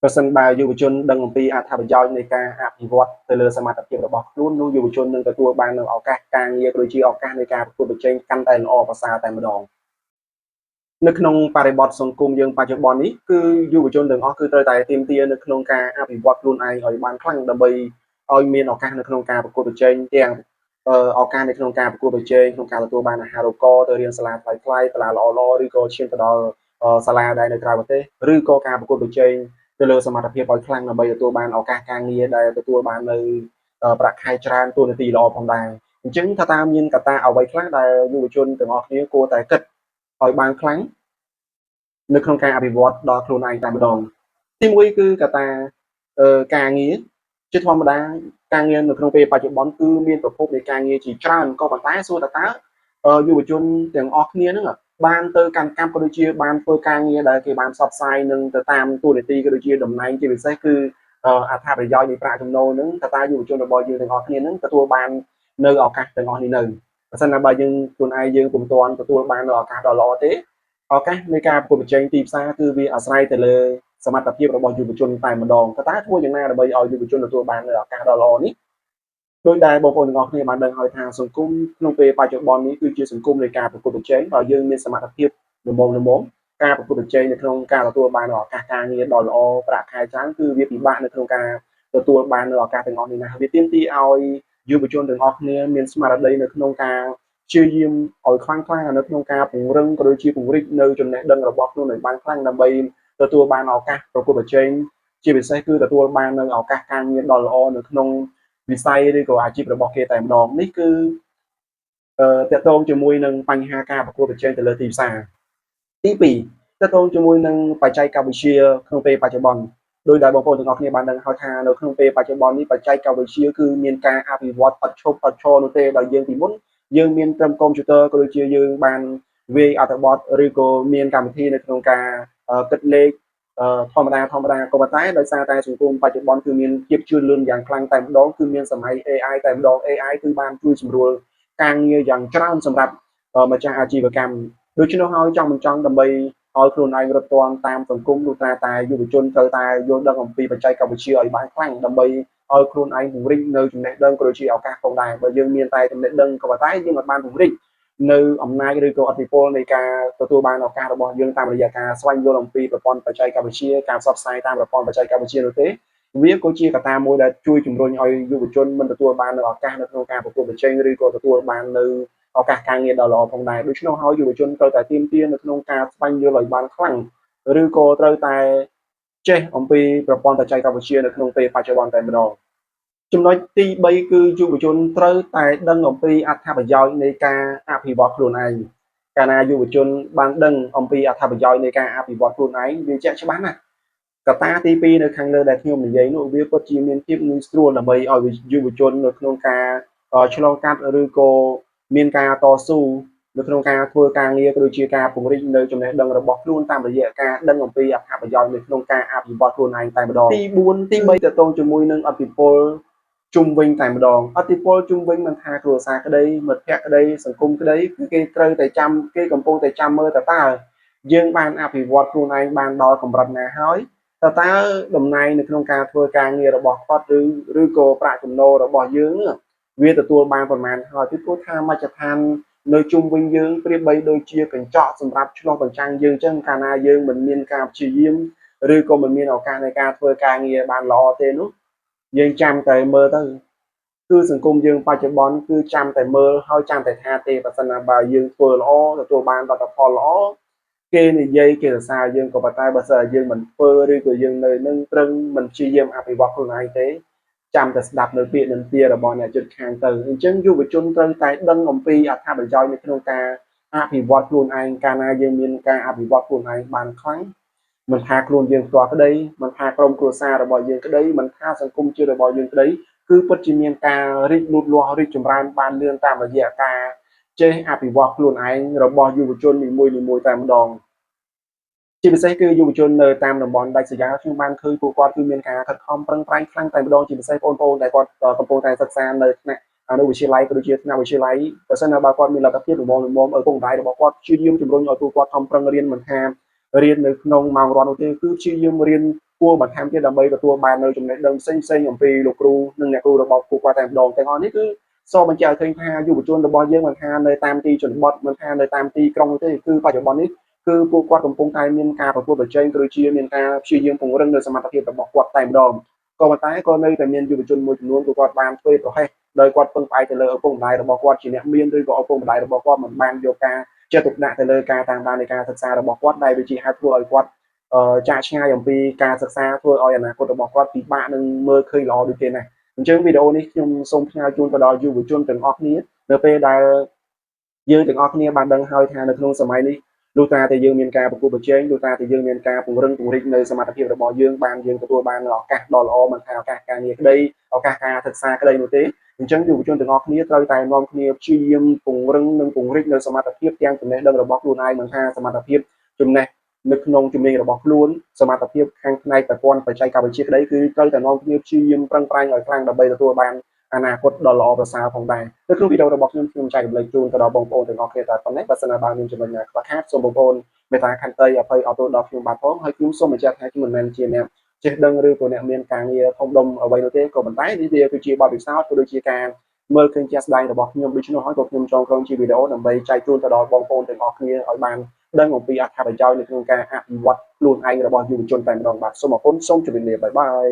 ប្រសិនបើយុវជនដឹងអំពីអត្ថប្រយោជន៍នៃការអភិវឌ្ឍទៅលើសមត្ថភាពរបស់ខ្លួននោះយុវជននឹងទទួលបាននូវឱកាសការងារដូចជាឱកាសនៃការប្រកួតប្រជែងកាន់តែល្អប្រសើរតែម្ដងនៅក្នុងបរិបទសង្គមយើងបច្ចុប្បន្ននេះគឺយុវជនទាំងអស់គឺត្រូវតែទាមទារនៅក្នុងការអភិវឌ្ឍខ្លួនឯងឲ្យបានខ្លាំងដើម្បីឲ្យមានឱកាសនៅក្នុងការប្រកួតប្រជែងទាំងឱកាសនៅក្នុងការប្រកួតប្រជែងក្នុងការទទួលបានអាហារូបករណ៍ទៅរៀនសាលាថ្លៃៗសាលាល្អៗឬក៏ឈានទៅដល់សាលាដែលនៅក្រៅប្រទេសឬក៏ការប្រកួតប្រជែងទៅលើសមត្ថភាពឲ្យខ្លាំងដើម្បីទទួលបានឱកាសការងារដែលទទួលបាននៅប្រាក់ខែច្រើនទូនាទីល្អផងដែរអញ្ចឹងថាតើមានកត្តាអ្វីខ្លះដែលយុវជនទាំងអស់គ្នាគួរតែគិតឲ្យបានខ្លាំងនៅក្នុងការអភិវឌ្ឍដល់ខ្លួនឯងតែម្ដងទីមួយគឺកត្តាការងារជាធម្មតាការងារនៅក្នុងពេលបច្ចុប្បន្នគឺមានប្រភពនៃការងារជាច្រើនក៏ប៉ុន្តែសួរតើយុវជនទាំងអស់គ្នានឹងបានទៅកាន់កម្មក៏ដូចជាបានធ្វើការងារដែលគេបានផ្សព្វផ្សាយនឹងទៅតាមទូនាទីក៏ដូចជាតំណែងជាពិសេសគឺអត្ថប្រយោជន៍នៃប្រាក់ចំណូលនឹងតើយុវជនរបស់យើងទាំងអស់គ្នានឹងទទួលបាននៅឱកាសទាំងអស់នេះនៅបើសិនណាបើយើងខ្លួនឯងយើងពុំទាន់ទទួលបាននៅឱកាសដ៏ល្អទេឱកាសនៃការប្រកួតប្រជែងទីផ្សារគឺវាអាស្រ័យទៅលើសមត្ថភាពរបស់យុវជនតែម្ដងតើធ្វើយ៉ាងណាដើម្បីឲ្យយុវជនទទួលបាននៅឱកាសដ៏ល្អនេះដោយដែលបងប្អូនទាំងអស់គ្នាបានដឹងហើយថាសង្គមក្នុងពេលបច្ចុប្បន្ននេះគឺជាសង្គមនៃការប្រកួតប្រជែងបើយើងមានសមត្ថភាពល្មមការប្រកួតប្រជែងនៅក្នុងការទទួលបានឱកាសការងារដ៏ល្អប្រាក់ខែច្រើនគឺវាពិបាកនៅក្នុងការទទួលបាននៅឱកាសទាំងអស់នេះណាវាទាមទារឲ្យយុវជនទាំងអស់គ្នាមានស្មារតីនៅក្នុងការព្យាយាមឲ្យខ្លាំងក្លានៅក្នុងការពង្រឹងក៏ដូចជាពង្រីកនៅចំណេះដឹងរបស់ខ្លួនឲ្យបានខ្លាំងដើម្បីទទួលបានឱកាសប្រកួតប្រជែងជាពិសេសគឺទទួលបាននៅឱកាសការងារដ៏ល្អនៅក្នុងវិស័យឬក៏អាជីពរបស់គេតែម្ដងនេះគឺតកតងជាមួយនឹងបញ្ហាការប្រកួតប្រជែងទៅលើទីផ្សារទី2តកតងជាមួយនឹងបច្ចេកវិទ្យាក្នុងពេលបច្ចុប្បន្នដោយដែលបងប្អូនទាំងអស់គ្នាបានដឹងហើយថានៅក្នុងពេលបច្ចុប្បន្ននេះបច្ចេកវិទ្យាគឺមានការអភិវឌ្ឍឥតឈប់ឥតឈរនោះទេដោយយើងពីមុនយើងមានត្រឹមកុំព្យូទ័រក៏ដូចជាយើងបានវាយអត្ថបទឬក៏មានកម្មវិធីនៅក្នុងការគិតលេខធម្មតាក៏ប៉ុន្តែដោយសារតែសង្គមបច្ចុប្បន្នគឺមានភាពជឿនលឿនយ៉ាងខ្លាំងតែម្ដងគឺមានសម័យ AI តែម្ដង AI គឺបានជួយសម្រួលការងារយ៉ាងច្រើនសម្រាប់ម្ចាស់អាជីវកម្មដូច្នោះហើយចង់មិនចង់ដើម្បីឲ្យខ្លួនឯងរត់ទាន់តាមសង្គមនោះតែយុវជនត្រូវតែយល់ដឹងអំពីបច្ចេកវិទ្យាឲ្យបានខ្លាំងដើម្បីឲ្យខ្លួនឯងពង្រីកនៅចំណេះដឹងក៏ដូចជាឱកាសផងដែរបើយើងមានតែចំណេះដឹងក៏ប៉ុន្តែយើងមិនបានពង្រីកនៅអំណាចឬក៏ឥទ្ធិពលនៃការទទួលបានឱកាសរបស់យើងតាមរយៈការស្វែងយល់អំពីប្រព័ន្ធបច្ចេកវិទ្យាការផ្សព្វផ្សាយតាមប្រព័ន្ធបច្ចេកវិទ្យានោះទេវាក៏ជាកត្តាមួយដែលជួយជំរុញឲ្យយុវជនមិនទទួលបាននៅឱកាសនៅក្នុងការប្រកួតប្រជែងឬក៏ទទួលបាននៅឱកាសការងារដ៏ល្អផងដែរដូច្នោះហើយយុវជនត្រូវតែទាមទារនៅក្នុងការស្វែងយល់ឲ្យបានខ្លាំងឬក៏ត្រូវតែចេះអំពីប្រព័ន្ធបច្ចេកវិទ្យានៅក្នុងពេលបច្ចុប្បន្នតែម្ដងចំណុចទី3គឺយុវជនត្រូវតែដឹងអំពីអត្ថប្រយោជន៍នៃការអភិវឌ្ឍខ្លួនឯងកាលណាយុវជនបានដឹងអំពីអត្ថប្រយោជន៍នៃការអភិវឌ្ឍខ្លួនឯងវាជាក់ច្បាស់ណាស់កត្តាទី2នៅខាងលើដែលខ្ញុំនិយាយនោះវាពិតជាមានភាពងាយស្រួលដើម្បីឲ្យយុវជននៅក្នុងការឆ្លងកាត់ឬក៏មានការតស៊ូនៅក្នុងការធ្វើការងារក៏ដូចជាការពង្រីកនៅចំណេះដឹងរបស់ខ្លួនតាមរយៈការដឹងអំពីអត្ថប្រយោជន៍នៅក្នុងការអភិវឌ្ឍខ្លួនឯងតែម្ដងទី4ទី3តទៅជាមួយនឹងអភិពលជុំវិញតែម្ដងអតិពលជុំវិញមិនថាគ្រួសារក្តីមិត្តភក្តិក្តីសង្គមក្តីគឺគេត្រូវតែចាំគេកំពុងតែចាំមើលតើយើងបានអភិវឌ្ឍខ្លួនឯងបានដល់កម្រិតណាហើយតើតំណែងនៅក្នុងការធ្វើការងាររបស់គាត់ឬក៏ប្រាក់ចំណូលរបស់យើងវាទទួលបានប្រមាណហើយពីព្រោះថាមជ្ឈដ្ឋាននៅជុំវិញយើងប្រៀបបីដូចជាកញ្ចក់សម្រាប់ឆ្លុះបញ្ចាំងយើងចឹងកាលណាយើងមិនមានការព្យាយាមឬក៏មិនមានឱកាសនៃការធ្វើការងារបានល្អទេនោះយើងចាំតែមើលទៅគឺសង្គមយើងបច្ចុប្បន្នគឺចាំតែមើលហើយចាំតែថាទេបើសិនណាបើយើងធ្វើល្អទទួលបានលទ្ធផលល្អគេនិយាយគេសរសើរយើងក៏ប៉ុន្តែបើសិនយើងមិនធ្វើឬក៏យើងនៅនឹងត្រឹងមិនព្យាយាមអភិវឌ្ឍខ្លួនឯងទេចាំតែស្ដាប់នៅពាក្យនឹងទារបស់អ្នកជិតខាងទៅអញ្ចឹងយុវជនត្រូវតែដឹងអំពីអត្ថប្រយោជន៍នៅក្នុងការអភិវឌ្ឍខ្លួនឯងកាលណាយើងមានការអភិវឌ្ឍខ្លួនឯងបានខ្លាំងមិនថាខ្លួនយើងផ្ទាល់ក្តីមិនថាក្រុមគ្រួសាររបស់យើងក្តីមិនថាសង្គមជាតិរបស់យើងក្តីគឺពិតជាមានការរីកលូតលាស់រីកចម្រើនបានលឿនតាមរយៈការចេះអភិវឌ្ឍខ្លួនឯងរបស់យុវជននីមួយៗតែម្ដងជាពិសេសគឺយុវជននៅតាមតំបន់ដាច់ស្រយាលខ្ញុំបានឃើញពួកគាត់គឺមានការខិតខំប្រឹងប្រែងខ្លាំងតែម្ដងជាពិសេសបងប្អូនដែលគាត់កំពុងតែសិក្សានៅថ្នាក់អនុវិទ្យាល័យក៏ដូចជាថ្នាក់វិទ្យាល័យបើសិនណាបើគាត់មានលទ្ធភាពល្មមឪពុកម្ដាយរបស់គាត់ព្យាយាមជំរុញឲ្យពួកគាត់ខំប្រឹងរៀនមិនថារៀននៅក្នុងម៉ោងរត់នោះទេគឺព្យាយាមរៀន គួរបន្ថែមទៀតដើម្បីទទួលបាននៅចំណេះដឹងផ្សេងៗអំពីលោកគ្រូនិងអ្នកគ្រូរបស់ពួកគាត់តែម្ដងទាំងអស់នេះគឺសូមបញ្ជាក់ឲ្យឃើញថាយុវជនរបស់យើងមិនថានៅតាមទីជនបទមិនថានៅតាមទីក្រុងទេគឺបច្ចុប្បន្ននេះគឺពួកគាត់កំពុងតែមានការប្រកួតប្រជែងក៏ដូចជាមានការព្យាយាមពង្រឹងនៅសមត្ថភាពរបស់គាត់តែម្ដងក៏ប៉ុន្តែក៏នៅតែមានយុវជនមួយចំនួនពួកគាត់បានធ្វើប្រហែសដោយគាត់ពឹងផ្អែកទៅលើឪពុកម្ដាយរបស់គាត់ជាអ្នកមានឬក៏ឪពុកម្ដាយរបស់គាត់មិនបានយកការចេះទុកដាក់ទៅលើការតាមដាននៃការសិក្សារបស់គាត់ដែលវាជាហេតុធ្វើឲ្យគាត់ចាកឆ្ងាយអំពីការសិក្សាធ្វើឲ្យអនាគតរបស់គាត់ពិបាកនឹងមើលឃើញល្អដូចទេណាអញ្ចឹងវីដេអូនេះខ្ញុំសូមផ្ញើជូនទៅដល់យុវជនទាំងអស់គ្នានៅពេលដែលយើងទាំងអស់គ្នាបានដឹងហើយថានៅក្នុងសម័យនេះលុះត្រាតែយើងមានការប្រកួតប្រជែងលុះត្រាតែយើងមានការពង្រឹងពង្រីកនៅសមត្ថភាពរបស់យើងបានយើងទទួលបានឱកាសដ៏ល្អមិនថាឱកាសការងារក្តីឱកាសការសិក្សាក្តីនោះទេអញ្ចឹងយុវជនទាំងអស់គ្នាត្រូវតែនាំគ្នាព្យាយាមពង្រឹងនិងពង្រីកនៅសមត្ថភាពទាំងចំណេះដឹងរបស់ខ្លួនឯងមិនថាសមត្ថភាពចំណេះនៅក្នុងជំនាញរបស់ខ្លួនសមត្ថភាពខាងផ្នែកប្រព័ន្ធបច្ចេកវិទ្យាក្តីគឺត្រូវតែនាំគ្នាព្យាយាមប្រឹងប្រែងឲ្យខ្លាំងដើម្បីទទួលបានអនាគតដ៏ល្អប្រសើរផងដែរនៅក្នុងវីដេអូរបស់ខ្ញុំចែករំលែកជូនទៅដល់បងប្អូនទាំងអស់គ្នាតែប៉ុណ្ណេះបើសិនណាបានមានចំណុចណាខ្វះខាតសូមបងប្អូនមេត្តាខន្តីអភ័យអត់ទោសដល់ខ្ញុំបាទផងហើយខ្ញុំសូមបញ្ជាក់ថាខ្ញុំមិនមែនជាអ្នកចេះដឹងឬក៏អ្នកមានការងារធំដុំអ្វីនោះទេក៏ប៉ុន្តែនេះវាគឺជាបទពិសោធន៍ក៏ដូចជាការមើលឃើញជាក់ស្ដែងរបស់ខ្ញុំដូច្នោះហើយក៏ខ្ញុំចងក្រងជាវីដេអូដើម្បីចែកជូនទៅដល់បងប្អូនទាំងអស់គ្នាឲ្យបានដឹងអំពីអត្ថប្រយោជន៍នៅក្នុងការអភិវឌ្ឍខ្លួនឯងរបស់យុវជនតែម្ដងបាទសូមអរគុណសូមជម្រាបលាបាយបាយ